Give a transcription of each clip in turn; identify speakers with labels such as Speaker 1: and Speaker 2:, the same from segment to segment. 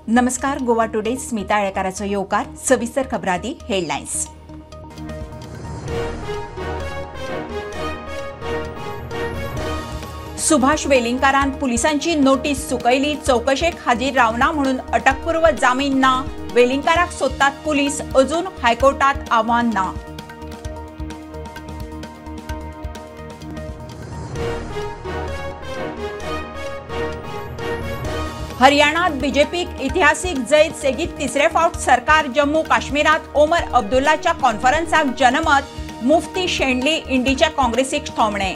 Speaker 1: नमस्कार. गोवा टुडे स्मिता आळेकाराचो येवकार. सविस्तर खबरादी हेडलायन्स. सुभाष वेलिंगकारान पुलिसांची नोटीस चुकयली. चौकशेक हाजीर रावना म्हणून अटकपूर्व जामीन ना. वेलिंगकाराक सोदतात पुलीस. अजून हायकोर्टात आव्हान ना. हरियाणात बीजेपीक इतिहासीक जैत. सेगीत तिसरे फावट सरकार. जम्मू काश्मीरात ओमर अब्दुल्लाच्या कॉन्फरन्साक जनमत. मुफ्ती शेंडली इंडीच्या काँग्रेसीक थोमणे.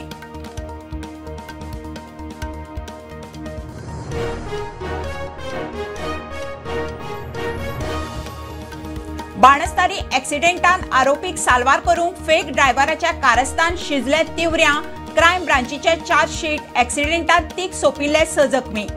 Speaker 1: बाणस्तारी एक्सिडेंटान आरोपीक साल्वार करूंक फेक ड्रायव्हराच्या कारस्थान शिजले तिवऱ्या. Crime ब्रांचीचे chargesheet. एक्सिडेंटात तीग सोपिल्ले 6 जखमी.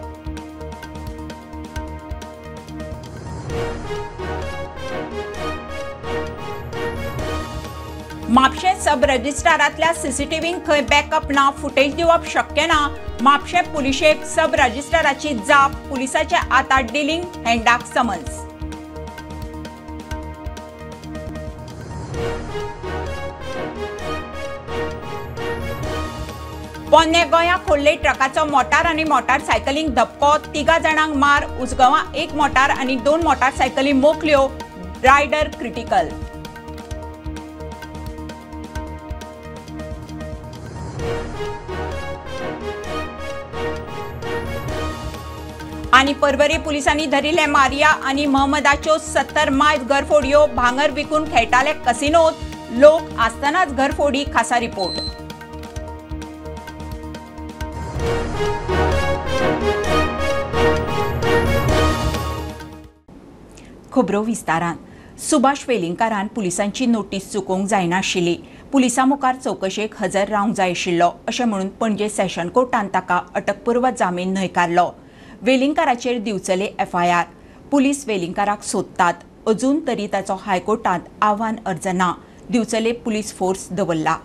Speaker 1: म्हापशें सब रजिस्ट्रारांतल्या सीसीटीव्हींक खंय बॅकअप ना. फुटेज दिवप शक्य ना. म्हापशें पुलिशेक सब रजिस्ट्राराची जाप. पुलिसाचे आतां डिलिंग हँडाक समन्स. पोन्ने गोंया खोल्ले ट्रकाचो मोटार आनी मोटारसायकलींक धपको. 3 जाणांक मार. उसगांवां 1 मोटार आनी 2 मोटारसायकली मोखल्यो. Rider critical. आनी परवरी पुलिसांनी धरिल्ले मारिया आनी महम्मदाच्यो 70 मायज घरफोडयो. भांगर विकून खेळटाले कसिनोत. लोक आसतनाच घरफोडी. खासा रिपोर्ट. खबरो विस्तारान. सुभाष वेलिंगकारान पुलिसांची नोटीस चुकोवंक जायनाशिल्ली. पुलिसां मुखार चौकशेक हजर रावंक जाय आशिल्लो अशें म्हणून पणजे सेशन कोर्टान ताका अटकपूर्व जामीन न्हयकारलो. वेलिंगकाराचेर दिवचले एफआयआर. पुलीस वेलिंगकाराक सोदतात. अजून तरी ताचो हायकोर्टात आव्हान अर्ज ना. दिवचले पुलीस फोर्स दवरला.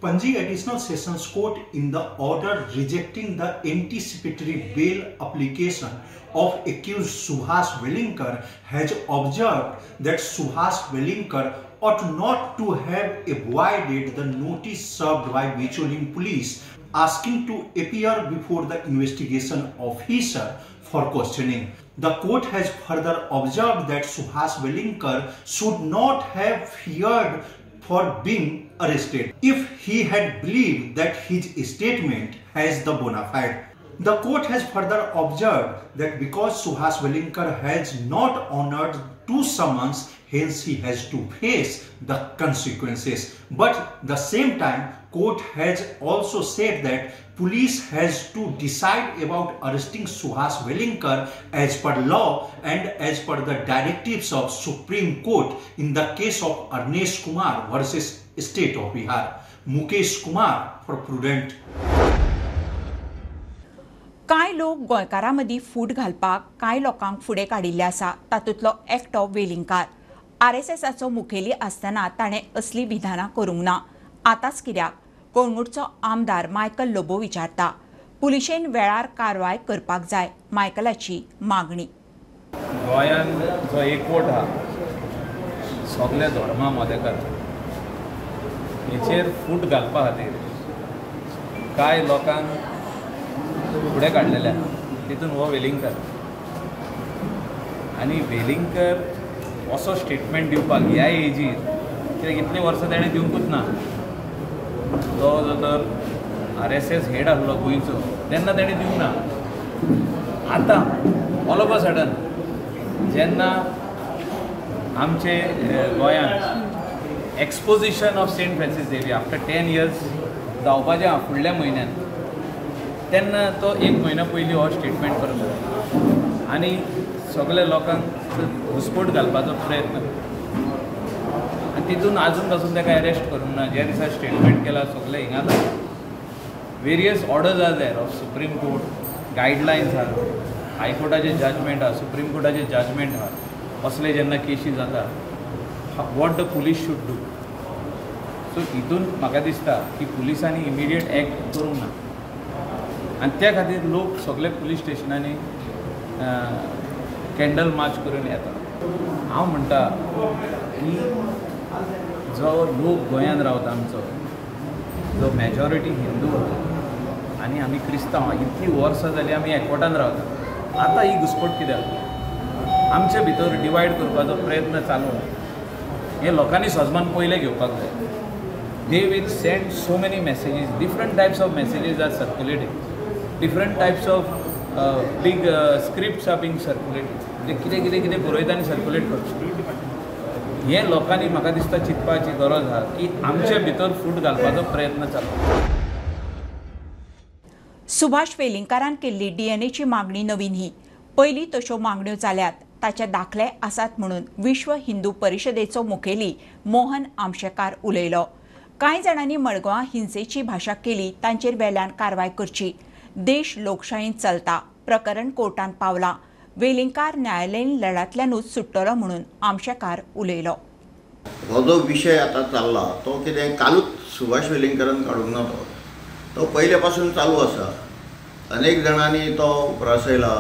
Speaker 2: Panji Additional Sessions Court in the order rejecting the anticipatory bail application of accused Subhash Velinkar has observed that Subhash Velinkar ought not to have avoided the notice served by Mecholim police asking to appear before the investigation officer for questioning. The court has further observed that Subhash Velinkar should not have feared for being arrested if he had believed that his statement has the bona fide. The court has further observed that because Subhash Velinkar has not honored 2 summons, hence he has to face the consequences. But the same time, court has also said that police has to decide about arresting Subhash Velinkar as per law and as per the directives of Supreme Court in the case of Arnesh Kumar versus State of Bihar. Mukesh Kumar for Prudent.
Speaker 1: कांय लोक गोंयकारांमदीं फूट घालपाक कांय लोकांक फुडें काडिल्ले आसा. तातूंतलो एकटो वेलिंगकार. आरएसएसाचो मुखेली आसतना ताणें असली विधानां करूंक ना. आतांच कित्याक? कोळंगूटचो आमदार मायकल लोबो विचारता. पुलिशेन वेळार कारवाय करपाक जाय. मायकलाची मागणी.
Speaker 3: गोंयान जो एकवट आहा सगळे धर्मा मदेकार हेचेर फूट घालपा खातीर कांय लोकांक फुडें काडलेले आहा. तितून हो वेलिंगकर. आनी वेलिंगकर असो स्टेटमेंट दिवपाक ह्या एजीर कित्याक इतलीं वर्सां ताणें दिवंकूच ना. तो जो तर आरएसएस हेड आसलो गोंयचो तेन्ना ताणें दिवंक ना. आतां ऑल ऑफ अ सडन जेन्ना आमचे गोंयांत exposition of saint Francis Xavier after 10 years जावपाचें आहा फुडल्या म्हयन्यान, तेन्ना तो 1 म्हयनो पयलीं हो स्टेटमेंट करता आनी सगळ्या लोकांक घुसपोट घालपाचो प्रयत्न. आनी तितून आजून पासून ताका अरेस्ट करूंक ना. ज्या दिसा स्टेटमेंट केला सगळे हिंगा various orders are there of supreme court, guidelines आहा, हायकोर्टाचे जजमेंट आहा, सुप्रीम कोर्टाचे जजमेंट आहा. असले जेन्ना केसी जाता what the police should do. So हितून म्हाका दिसता की पुलिसांनी इमिडिएट एक्ट करूंक ना. आनी त्या खातीर लोक सगळे पुलीस स्टेशनांनी कॅन्डल मार्च करून येता। हांव म्हणटा की जो लोक गोंयांत रावता आमचो, जो मेजॉरिटी हिंदू आनी आमी क्रिस्तांव, इतली वर्सां जालीं आमी एकवटान रावता, आतां ही घुसपट कित्याक? आमचे भितर डिवायड करपाचो प्रयत्न चालू आसा। हे लोकांनी सजमान पयलें घेवपाक जाय। They will send so many messages, different types of messages are circulating, different types of big scripts are being circulated. ते कितें बरयता आनी सर्क्युलेट करता। हे लोकांनी म्हाका दिसता चिंतपाची गरज आसा की आमचे भितर फूट घालपाचो प्रयत्न चालू।
Speaker 1: सुभाष वेलिंगकारान केल्ली डीएनएची मागणी नवी न्ही, पयलीं तश्यो मागण्यो जाल्यात, ताचे दाखले आसात म्हणून विश्व हिंदू परिशदेचो मुखेली मोहन आमशेकार उलयलो। कांय जाणांनी मडगांवां हिंसेची भाशा केली, तांचेर वेल्यान कारवाय करची। देश लोकशायेन चलता, प्रकरण कोर्टान पावलां। वेलिंगकार न्यायालयीन लढ्यांतल्यानूच सुट्टलो म्हणून आमशेकार उलयलो।
Speaker 4: हो जो विशय आता चालला तो कितें कालूच सुभाष वेलिंगकरान काडूंक ना, तो पयले पासून चालू आसा। अनेक जाणांनी तो उप्रासयला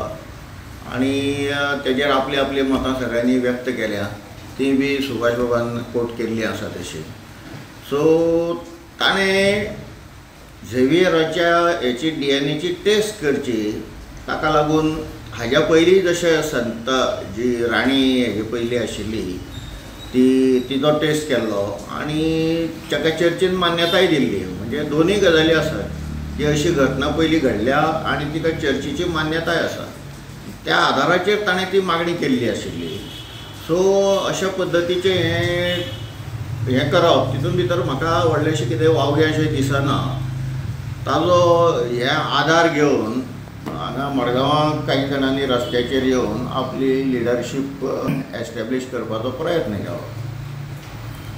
Speaker 4: आनी तेजेर आपली आपली मतां सगळ्यांनी व्यक्त केल्या, ती बी सुभाष बाबान कोट केल्ली आसा तशी। सो ताणें झेवियराच्या हेची डीएनएची टेस्ट करची, ताका लागून हाज्या पयलीं जशें संत जी राणी हेजे पयलीं आशिल्ली तिचो टेस्ट केल्लो आनी ताका चर्चीन मान्यताय दिल्ली। म्हणजे दोनूय गजाली आसात की अशी घटना पयलीं घडल्या आनी तिका चर्चीची मान्यताय आसा, त्या आधाराचेर ताणें ती मागणी केल्ली आशिल्ली। सो अशा पद्दतीचें हें करप तितून भितर म्हाका व्हडलेशें कितें वावगें अशें दिसना। ताजो हे आधार घेवन हांगा मडगांवां कांय जाणांनी रस्त्याचेर येवन आपली लिडरशीप एस्टॅब्लीश करपाचो प्रयत्न केलो।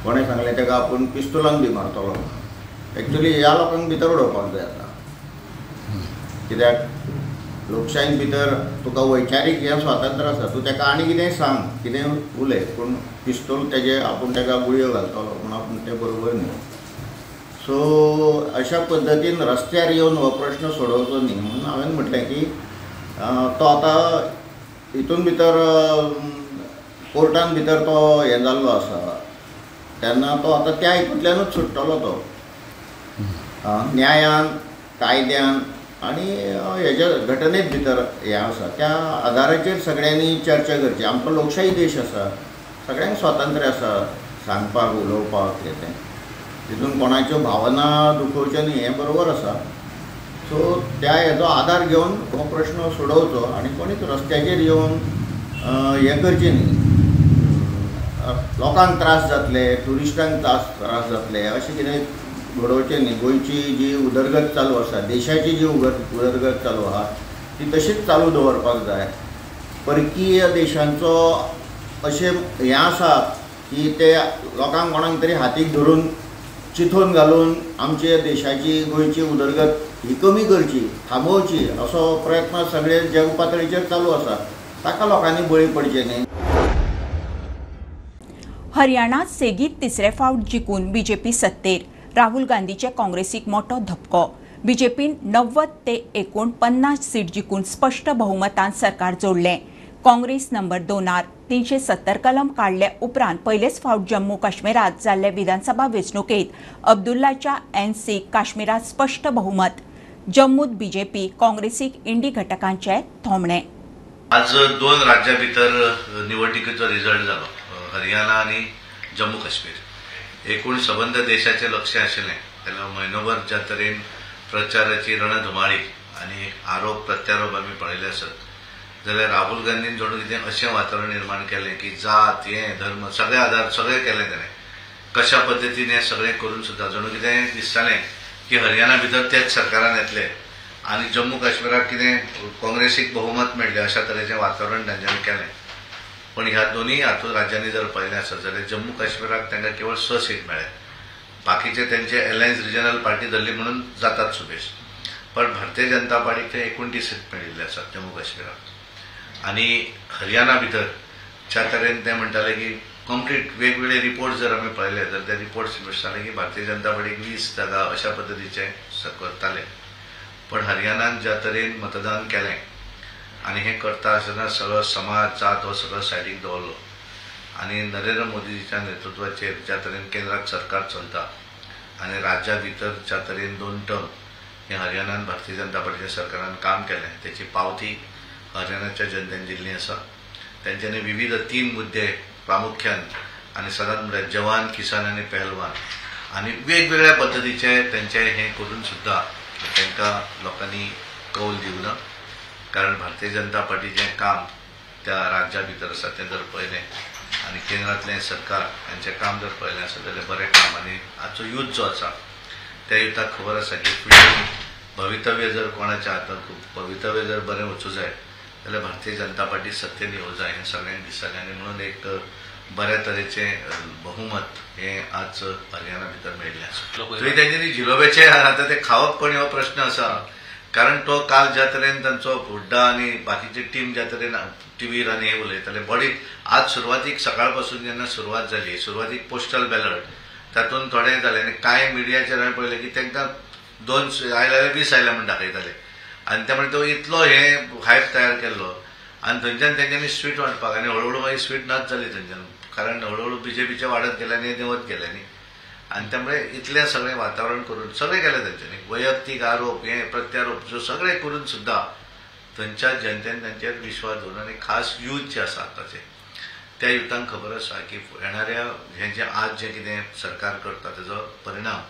Speaker 4: कोणें सांगलें ताका आपूण पिस्तुलान बी मारतलो। एक्चुली ह्या लोकांक भितर उडोवपाक जाय आतां, कित्याक लोकशायेन भितर तुका वैचारीक हें स्वातंत्र्य आसा, तूं ताका आनी कितेंय सांग, कितें उलय, पूण पिस्तूल तेजे आपूण ताका गुळयो घालतलो म्हूण आपूण तें बरोबर न्ही। सो अशा पद्दतीन रस्त्यार येवन हो प्रश्न सोडोवचो न्ही म्हणून हांवें म्हटलें की तो आतां हितून भितर कोर्टान भितर तो हें जाल्लो आसा, तेन्ना तो आतां त्या हितूंतल्यानूच सुट्टलो तो, न्यायान कायद्यान आनी हेज्या घटनेंत भितर हें आसा, त्या आधाराचेर सगळ्यांनी चर्चा करची। आमचो लोकशाही देश आसा, सगळ्यांक स्वातंत्र्य आसा सांगपाक उलोवपाक, हें तें तितून कोणाच्यो भावना दुखोवच्यो न्ही, हें बरोबर आसा। सो त्या हेजो आधार घेवन हो प्रश्न सोडोवचो आनी कोणीच रस्त्याचेर येवन हें करचें न्ही, लोकांक त्रास जातले, ट्युरिस्टांक त्रास जातले अशें कितें घडोवचें न्ही। गोंयची जी उदरगत चालू आसा, देशाची जी उदरगत चालू आहा ती तशीच चालू दवरपाक जाय। परकीय देशांचो अशें हें आसा की ते लोकांक कोणाक तरी हातीक धरून चिथोवन घालून आमचे देशाची गोंयची उदरगत ही कमी करची, थांबोवची असो प्रयत्न सगळे जग पातळीचेर चालू आसा, ताका लोकांनी बळी पडचे न्ही।
Speaker 1: हरियाणात सेगीत तिसरे फावट जिखून बीजेपी सत्तेर, राहुल गांधीचे काँग्रेसीक मोठो धपको। बीजेपीन 90 ते 49 सीट जिखून स्पष्ट बहुमतान सरकार जोडलें। काँग्रेस नंबर 2 370 कलम काडले उपरांत पयलेच फावट जम्मू काश्मीरात जाल्ले विधानसभा वेंचणुकेत अब्दुल्लाच्या एनसीक काश्मीरात स्पष्ट बहुमत। जम्मूत बीजेपी काँग्रेसीक इंडी घटकांचे थोमणे।
Speaker 5: आज 2 राज्यां भितर निवडणुकीचो रिझल्ट जालो, हरियाणा आनी जम्मू काश्मीर। एकूण सबंद देशाचे लक्ष आशिल्लें, तेन्ना म्हयनोभर ज्या तरेन प्रचाराची रणधुमाळी आनी आरोप प्रत्यारोप आमी पळयले आसत, जाल्यार राहुल गांधीन जणू कितें अशें वातावरण निर्माण केलें की जात हें धर्म सगळे आधार सगळें केलें ताणें। कशा पद्दतीन हें सगळें करून सुद्दां जणू कितें दिसतालें की हरियाणा भितर तेच सरकारान येतले आनी जम्मू काश्मीराक कितें काँग्रेसीक बहुमत मेळ्ळें अशा तरेचें वातावरण तांच्यांनी केलें। पण ह्या दोनूय हातूंत राज्यांनी जर पळयलें आसत जाल्यार जम्मू काश्मीराक तांकां केवळ 6 सीट मेळ्ळे। बाकीचे तेंचे अलायन्स रिजनल पार्टी धरली म्हणून जातात सुबेश, पण भारतीय जनता पार्टीक ते 29 सीट मेळिल्ले आसात जम्मू काश्मीराक। आनी हरियाणा भितर ज्या तरेन ते म्हणटाले की कंप्लीट वेगवेगळे रिपोर्ट जर आमी पळयले जाल्यार ते रिपोर्ट्स दिसताले की भारतीय जनता पार्टीक 20 जागा अशा पद्दतीचे करताले। पण हरियाणात ज्या तरेन मतदान केलें आणि हे करता आसतना सगळो समाज जात हो सगळो सायडीक दवरलो आणि नरेंद्र मोदीच्या नेतृत्वाचेर ज्या तरेन केंद्रात सरकार चलता आणि राज्या भितर ज्या तरेन 2 टर्म हे हरियाणान भारतीय जनता पार्टीच्या सरकारान काम केलें त्याची पावती हरियाणाच्या जनतेन दिल्ली आसा. त्यांच्यानी विविध 3 मुद्दे प्रामुख्यान आणि सदांच म्हणल्यार जवान, किसान आणि पहलवान आणि वेगवेगळ्या पद्धतीचे त्यांचे हे करून सुद्धा तांकां लोकांनी कौल दिवना. कारण भारतीय जनता पार्टीचें काम त्या राज्या भितर आसा तें जर पळयलें आणि केंद्रातलें सरकार हांचें काम जर पळयलें आसा जाल्यार बरें काम. आणि आजचो यूथ जो आसा त्या युथाक खबर आसा की फुडें भवितव्य जर कोणाच्या हातांत भवितव्य जर बरें वचूं जाय जाल्यार भारतीय जनता पार्टी सत्तेन येवं जाय हें सगळ्यांक दिसतालें आनी म्हणून एक बऱ्या तरेचें बहुमत हें आज हरियाणा भितर मेळिल्लें आसा. थंय तेंच्यांनी जिलोब्याचे आतां ते खावप कोण हो प्रश्न आसा. कारण तो काल ज्या तरेन तांचो हुड्डा आनी बाकीची टीम ज्या तरेन टीव्हीर आनी हे उलयताले बॉडी आज सुरवातीक सकाळ पासून जेन्ना सुरवात जाली सुरवातीक पोस्टल बॅलट तातूंत थोडें जालें आनी कांय मिडियाचेर हांवें पळयलें की तांकां 2 आयले 20 आयले म्हूण दाखयताले आनी त्या मुळे तो इतलो हे हायप तयार केल्लो आनी थंयच्यान तेंच्यांनी स्वीट वांटपाक आनी हळूहळू मागीर स्वीट नाच जाली थंयच्यान. कारण हळूहळू बीजेपीचे वाडत गेल्यांनी देंवत गेल्यांनी आनी त्यामुळे इतलें सगळें वातावरण करून सगळें केलें तेंच्यांनी वैयक्तीक आरोप हे प्रत्यारोप जो सगळें करून सुद्धा थंयच्या जनतेन तांचेर विश्वास दवरून आनी खास यूथ जे आसा आतांचे त्या युथांक खबर आसा की येणाऱ्या हें जें आज जें कितें सरकार करता तेजो परिणाम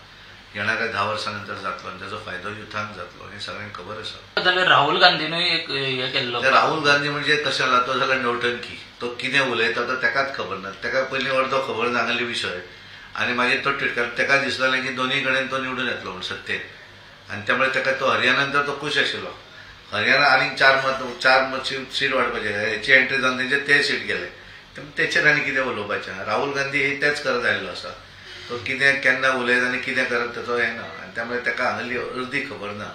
Speaker 5: येणाऱ्या 10 वर्सां नंतर जातलो आनी तेजो फायदो युथांक जातलो हें सगळ्यांक खबर आसा.
Speaker 6: जाल्यार राहुल गांधीनूय एक हें केल्लो.
Speaker 5: राहुल गांधी म्हणजे कशें जाला तो जाल्यार नौटंकी. तो कितें उलयता तो तेकाच खबर ना. तेका पयलीं अर्दो खबर सांगले विशय आनी मागीर तो टिटकार तेका दिसतालें की दोनूय कडेन तो निवडून येतलो म्हूण सत्तेक आनी त्यामुळे तेका तो हरियाणांत तो खूश आशिल्लो. हरियाणा आनीक 4 सीट वाडपाचे हेची एंट्री जावन तेंचे ते सीट गेले तेचेर आनी कितें उलोवपाचें. राहुल गांधी हे तेच करत आयिल्लो आसा. तो कितें केन्ना उलयता आनी कितें करत ताचो हें ना आनी त्यामुळे तेका हांगली अर्दी खबर ना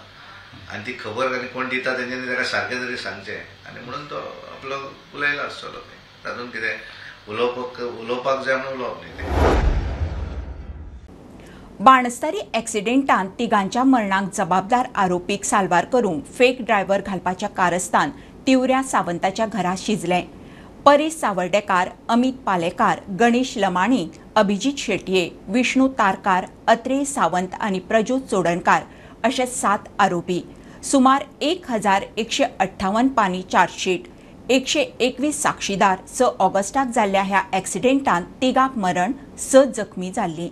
Speaker 5: आनी ती खबर आनी कोण दिता तेंच्यांनी तेका सारकें तरी सांगचें आनी म्हणून तो आपलो उलयलो आसतलो. तातूंत कितें उलोवपाक जाय म्हणून उलोवप न्ही तें.
Speaker 1: बाणस्तारी एक्सिडेंटांत तिगांच्या मरणाक जबाबदार आरोपीक साल्वार करूंक फेक ड्रायव्हर घालपाच्या कारस्तान तिवऱ्या सावंताच्या घरा शिजलें. परेश सावर्डेकार, अमित पालेकार, गणेश लमाणी, अभिजीत शेटये, विष्णू तारकार, अत्रेय सावंत आणि प्रज्योत चोडणकार अशे 7 आरोपी. सुमार 1158 पानी चार्जशीट, 121 साक्षीदार. 6 ऑगस्टाक जाल्ल्या ह्या एक्सिडेंटांत तिगांक मरण, 6 जखमी जाल्लीं.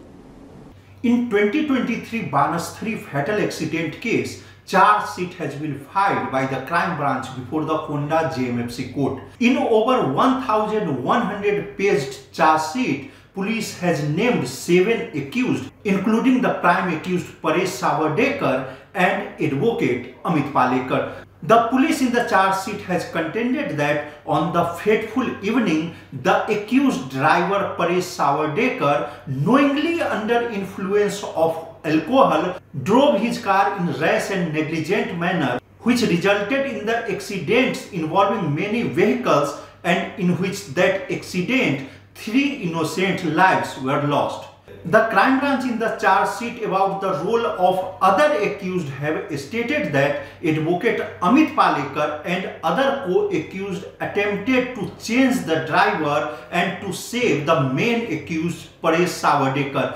Speaker 2: In 2023 Banasthri fatal accident case, charge sheet has been filed by the crime branch before the Honda JMFC court. In over 1,100 paged charge sheet, police has named 7 accused, including the prime accused Paresh Savardekar and advocate Amit Palekar. The police in the charge sheet has contended that on the fateful evening, the accused driver Paresh Savardekar, knowingly under influence of alcohol, drove his car in rash and negligent manner, which resulted in the accidents involving many vehicles and in which that accident 3 innocent lives were lost. The crime branch in the charge sheet about the role of other accused have stated that advocate Amit Palekar and other co-accused attempted to change the driver and to save the main accused Paresh Savardekar.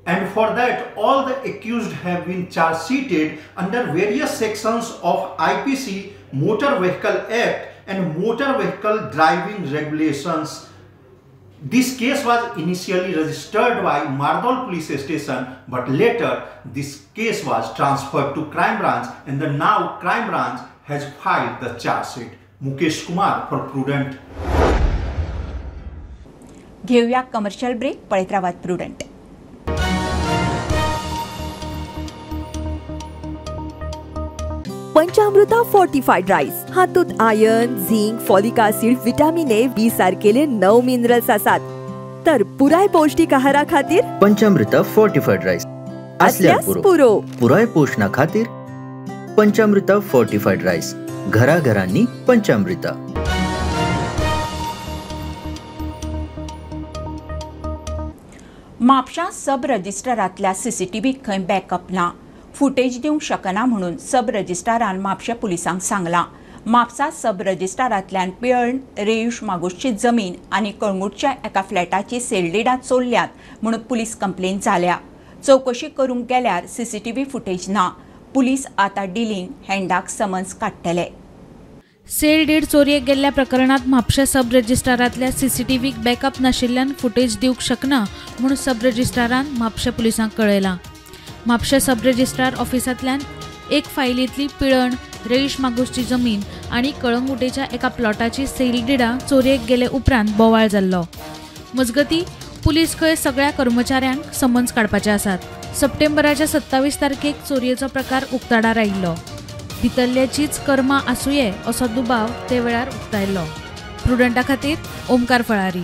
Speaker 2: And for that, all the accused have been charge sheeted under various sections of IPC, Motor Vehicle Act and Motor Vehicle Driving Regulations. This case was initially registered by Mardol Police Station, but later this case was transferred to Crime Branch and the now Crime Branch has filed the charge sheet. Mukesh Kumar for Prudent.
Speaker 1: घेऊया commercial break. पळयत रावात Prudent.
Speaker 7: पंचामृता fortified rice हातूंत iron, zinc, folic acid, vitamin A, B सारकेले 9 minerals आसात. तर पुराय पौष्टिक आहारा खातीर
Speaker 8: पंचामृता फोर्टिफाइड राईस असल्यार पुरो. पुराय पोषणा खातीर पंचामृता फोर्टिफाइड राईस. घरा घरांनी पंचामृता.
Speaker 1: म्हापशां सब रजिस्टरांतल्या सीसीटीव्हीक खंय बॅकअप ना. फुटेज दिवंक शकना म्हणून सब रजिस्ट्रारान म्हापशा पुलिसांक सांगलां. म्हापसा सब रजिस्ट्रारांतल्यान पियळ रेयुश मागुसची जमीन आनी कळंगूटच्या एका फ्लॅटाची सेलडीडां चोरल्यात म्हणून पुलीस कंप्लेन जाल्या। चौकशी करूंक गेल्यार सीसीटीव्ही फुटेज ना। पुलीस आतां डिलिंग हँडाक समन्स काडटले।
Speaker 9: सेल डीड चोरयेक गेल्ल्या प्रकरणात म्हापशा सब रजिस्ट्रारांतल्या सीसीटीव्हीक बॅकअप नाशिल्ल्यान फुटेज दिवंक शकना म्हणून सब रजिस्ट्रारान म्हापशा पुलिसांक कळयलां। म्हापशा सब रजिस्ट्रार ऑफिसांतल्यान एक फायलींतली पिळण रेईश मागुसची जमीन आनी कळंगुटेच्या एका प्लॉटाची सेल डिडां चोरयेक गेले उपरांत बोवाळ जाल्लो। मजगतीं पुलीस खंय सगळ्या कर्मचाऱ्यांक समन्स काडपाचे आसात। सप्टेंबराच्या 27 तारखेक चोरयेचो प्रकार उक्ताडार आयिल्लो। भितरल्याचीच कर्मां आसूये असो दुबाव ते वेळार उक्तायल्लो। प्रुडंटा खातीर ओमकार फळारी।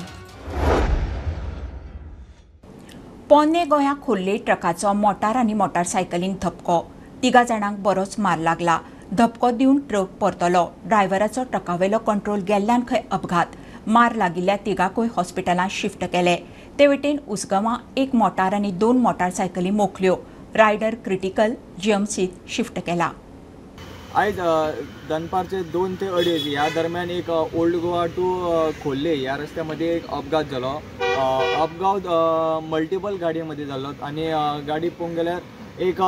Speaker 1: पोन्ने गोंयाक खोल्ले ट्रकाचो मोटार आनी मोटारसायकलींक धपको। 3 जाणांक बरोच मार लागला। धपको दिवन ट्रक परतलो। ड्रायव्हराचो ट्रकावेलो कंट्रोल गेल्ल्यान खंय अपघात। मार लागिल्ल्या 3गांकूय हॉस्पिटलांत शिफ्ट केले। ते वटेन उसगांवां 1 मोटार आनी 2 मोटारसायकली मोखल्यो। रायडर क्रिटिकल जीएमसीत शिफ्ट केला।
Speaker 10: आयज दनपारचे 2 ते 2:30 ह्या दरम्यान एक ओल्ड गोवा टू खोल्ले ह्या रस्त्यामध्ये एक अपघात जालो। अपघात मल्टिपल गाडयांमध्ये जालो आनी गाडी पळोवंक गेल्यार एक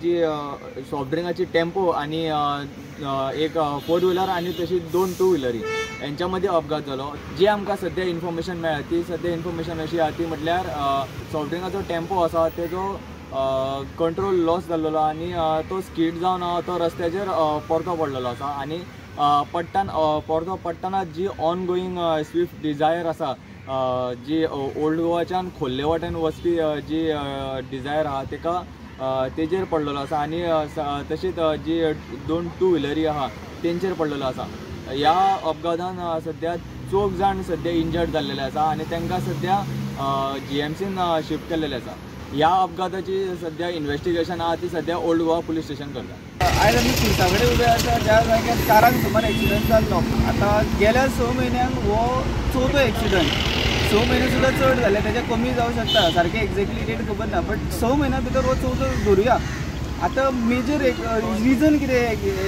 Speaker 10: जी सॉफ्ट ड्रिंकाची टेम्पो आणि एक 4 व्हिलर आणि तशी 2 2 व्हिलरी यांच्या मध्ये अपघात जालो। जी आमकां सध्या इन्फॉर्मेशन मेळ्ळा ती सध्या इन्फॉर्मेशन अशी आहा ती म्हटल्यार सॉफ्ट ड्रिंकाचो टेम्पो आसा तेजो कंट्रोल लॉस जाल्लो आणि तो स्कीड जावन तो रस्त्याचेर परतो पडलेलो आसा आणि परतो पडटना जी ऑन गोईंग स्विफ्ट डिझायर आसा जी ओल्ड गोवाच्यान खोल्ले वाटेन वचपी जी डिझायर आहा तेका तेजेर पडलेलो आसा आणि तशीच जी 2 2 व्हिलरी आहा तेंचेर पडलेलो आसा। ह्या अपघातान सध्या 4 जाण सध्या इंजर्ड जाल्लेले आसा आणि तांकां सध्या जीएमसीन शिफ्ट केल्लेले आसा। ह्या अपघाताची सध्या इन्व्हेस्टिगेशन आहा ती सध्या ओल्ड गोवा पुलीस स्टेशन करता।
Speaker 11: आयज आमी पुलिसा कडेन उबे आसा ज्या जाग्यार कारांक सुमार एक्सिडंट जाल्लो। आतां गेल्या 6 म्हयन्यांक हो 4थो एक्सिडंट। 6 म्हयने सुद्दां चड जाले तेजे कमी जावं शकता सारकें एक्झॅक्टली डेट खबर ना बट 6 म्हयन्या भितर हो 4थो धरुया। आतां मेजर एक रिजन कितें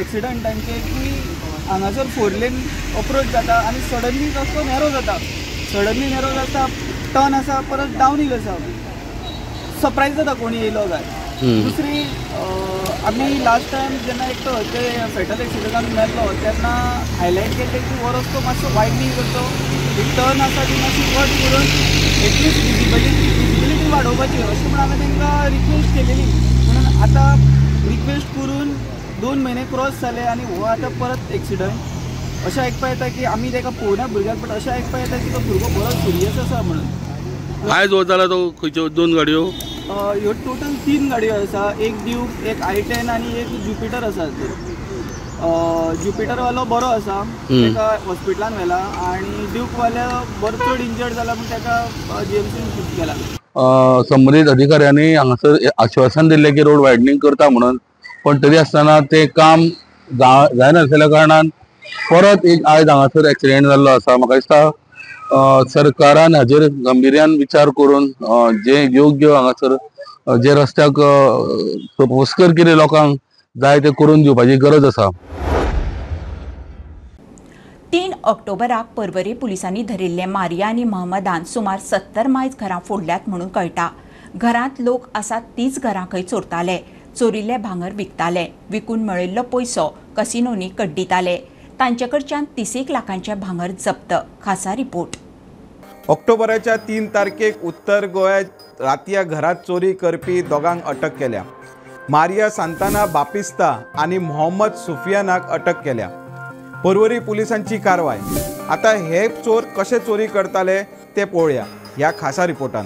Speaker 11: एक्सिडंटांचें की हांगासर 4 लेन अप्रोच जाता आनी सडनली रस्तो नॅरो जाता। सडनली नॅरो जाता टर्न आसा परत डावन हिल आसा सरप्राईज जाता कोणी येयलो काय। दुसरी आमी लास्ट टायम जेन्ना एक तो ते फेटल एक्सिडंटान मेल्लो तेन्ना हायलायट केल्लें की हो रस्तो मातसो वायडनींग करचो एक टर्न आसा ती मातशी कट करून एटलिस्ट विजिबिलिटी वाडोवपाची अशें म्हणून हांवें तांकां रिक्वेस्ट केलेली। म्हणून आतां रिक्वेस्ट करून 2 म्हयने क्रॉस जाले आनी हो आतां परत एक्सिडंट। अशें आयकपा येता की आमी ताका पळोवना भुरग्याक बट अशें आयकपा येता की तो भुरगो बरो सिरियस आसा म्हणून।
Speaker 12: आयज हो जाला तो खंयच्यो 2 गाडयो
Speaker 11: ह्यो टोटल 3 गाडयो आसा एक ड्यूक एक i10 आनी एक ज्युपिटर आसा। ज्युपिटरवालो बरो आसा ताका हॉस्पिटलान व्हेला आनी ड्यूकवालो बरो चड इंजर्ड जाला पूण ताका जीएमसीन शिफ्ट केला।
Speaker 12: संबंधीत अधिकाऱ्यांनी हांगासर आश्वासन दिल्लें की रोड वायडनींग करता म्हणून पण तरी आसतना ते काम जायनासल्या कारणान परत एक आयज हांगासर एक्सिडेंट जाल्लो आसा। म्हाका दिसता सरकारान हाजेर गंभीर्यान विचार करून जे योग्य हांगासर जे रस्त्याक सोयीस्कर कितें लोकांक जाय ते करून दिवपाची गरज आसा।
Speaker 1: 3 ऑक्टोबराक पर्वरी पुलिसांनी धरिल्ले मारिया आनी महम्मदान सुमार 70 मायज घरां फोडल्यात म्हणून कळटा। घरांत लोक आसात तीच घरां खंय चोरताले। चोरिल्ले भांगर विकताले। विकून मेळिल्लो पयसो कसिनोनी कड्डिताले। तांचे कडच्यान 30 लाखांचे भांगर जप्त। खासा रिपोर्ट।
Speaker 13: ऑक्टोबराच्या 3 तारखेक उत्तर गोंयांत रातया घरात चोरी करपी दोगांक अटक केल्या। मारिया सांताना बापिस्ता आनी मोहम्मद सुफियानाक अटक केल्या। पर्वरी पुलिसांची कारवाय। आता हे चोर कशे चोरी करताले ते पळोवया ह्या खासा रिपोर्टान।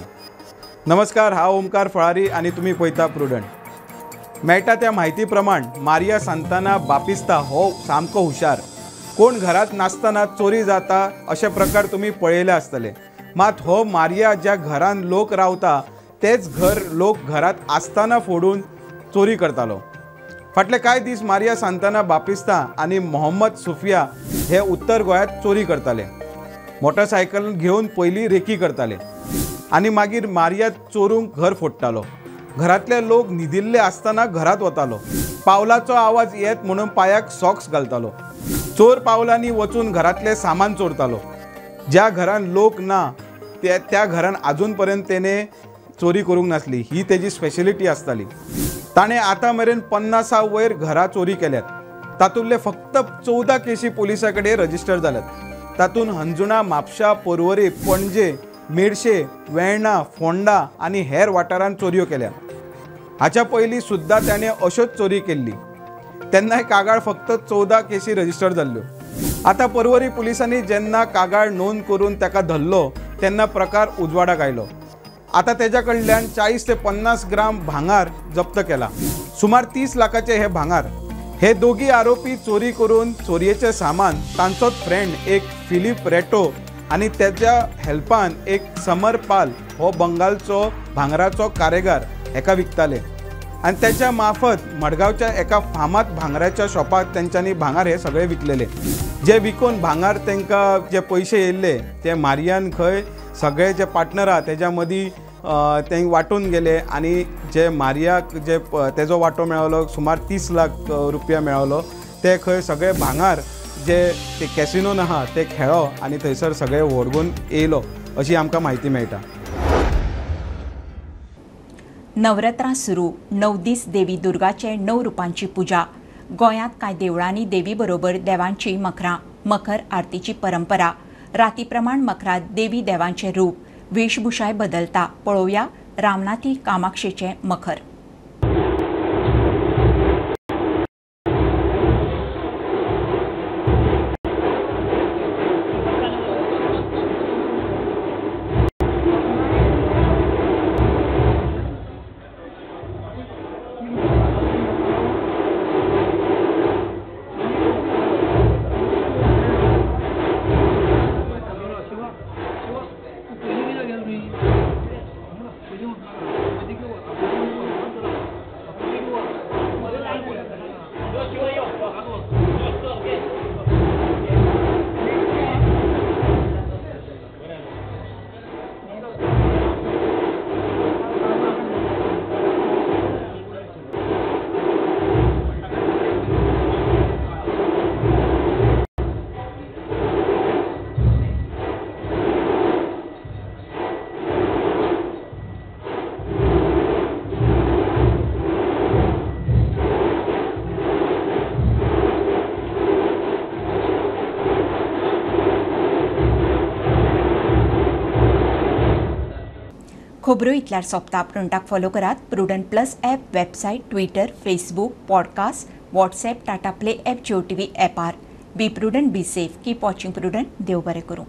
Speaker 13: नमस्कार, हांव ओमकार फळारी आनी तुमी पळयता प्रुडंट। मेळटा त्या म्हायती प्रमाण मारिया सांताना बापिस्ता हो सामको हुशार। कोण घरात नासतना चोरी जाता अशे प्रकार तुम्ही पळयले आसतले। मात हो मारिया ज्या घरान लोक रावता तेच घर लोक घरात आसतना फोडून चोरी करतालो। फाटले कांय दीस मारिया सांताना बापिस्ता आनी मोहम्मद सुफिया हे उत्तर गोंयांत चोरी करताले। मोटरसायकल घेवन पयलीं रेकी करताले आनी मागीर मारिया चोरूंक घर फोडटालो। घरातले लोक न्हिदिल्ले आसतना घरात वतालो। पावलाचो आवाज येत म्हणून पायाक सॉक्स घालतालो। चोर पावलांनी वचून घरातले सामान चोरतालो. ज्या घरान लोक ना त्या घरान अजून पर्यंत तेने चोरी करूंक नासली. ही तेजी स्पेशलिटी आसताली. ताणें आतां मेरेन 50 वयर घरां चोरी केल्यात. तातूंतले फक्त 14 केसी पुलिसा कडेन रजिस्टर जाल्यात. तातूंत हंजुणा, म्हापशा, पर्वरी, पणजे, मेडशे, वेर्णा, फोंडा आनी हेर वाठारांत चोरयो केल्या. हाच्या पयलीं सुद्दां ताणें अश्योच चोरी केल्ली. तेन्नाय कागाळ फक्त 14 केसी रजिस्टर जाल्ल्यो. आतां पर्वरी पुलिसांनी जेन्ना कागाळ नोंद करून ताका धरलो तेन्ना प्रकार उजवाडाक आयलो. आतां तेज्या कडल्यान 40 ते 50 ग्राम भांगार जप्त केला. सुमार 30 लाखाचे हे भांगार. हे दोगी आरोपी चोरी करून चोरयेचें सामान तांचोच फ्रेंड एक फिलिप रेटो आनी तेज्या हेल्पान एक समर पाल हो बंगालचो भांगराचो कारेगार हेका विकताले. आनी तेच्या मार्फत मडगांवच्या एका फामाद भांगराच्या शॉपाक तेंच्यांनी भांगार हे सगळे विकलेले. जे विकून भांगार तांकां जे पयशे येयल्ले ते मारियान खंय सगळे जे पार्टनर आहा तेज्या मदीं ते वांटून गेले आनी जे मारियाक जे तेजो वांटो मेळलो सुमार 30 लाख रुपया मेळलो ते खंय सगळे भांगार जे ते कॅसिनोन आहा ते खेळो आनी थंयसर सगळे व्हडगून येयलो अशी आमकां म्हायती मेळटा.
Speaker 1: नवरात्रां सुरू 9 दीस देवी दुर्गाचे 9 रुपांची पुजा. गोंयांत कांय देवळांनी देवी बरोबर देवांची मखरां. मखर आरतीची परंपरा. राती प्रमाण मखरांत देवी देवांचे रूप. वेशभूषाय बदलता. पळोवया रामनाथी कामाक्षेचे मखर. खबरो इतल्यार सोंपता. प्रुडंटाक फॉलो करात. Prudent plus app, website, Twitter, Facebook, podcast, WhatsApp, Tata play app, Jio TV ॲपार. Be Prudent, be safe. Keep watching Prudent. देव बरें करूं.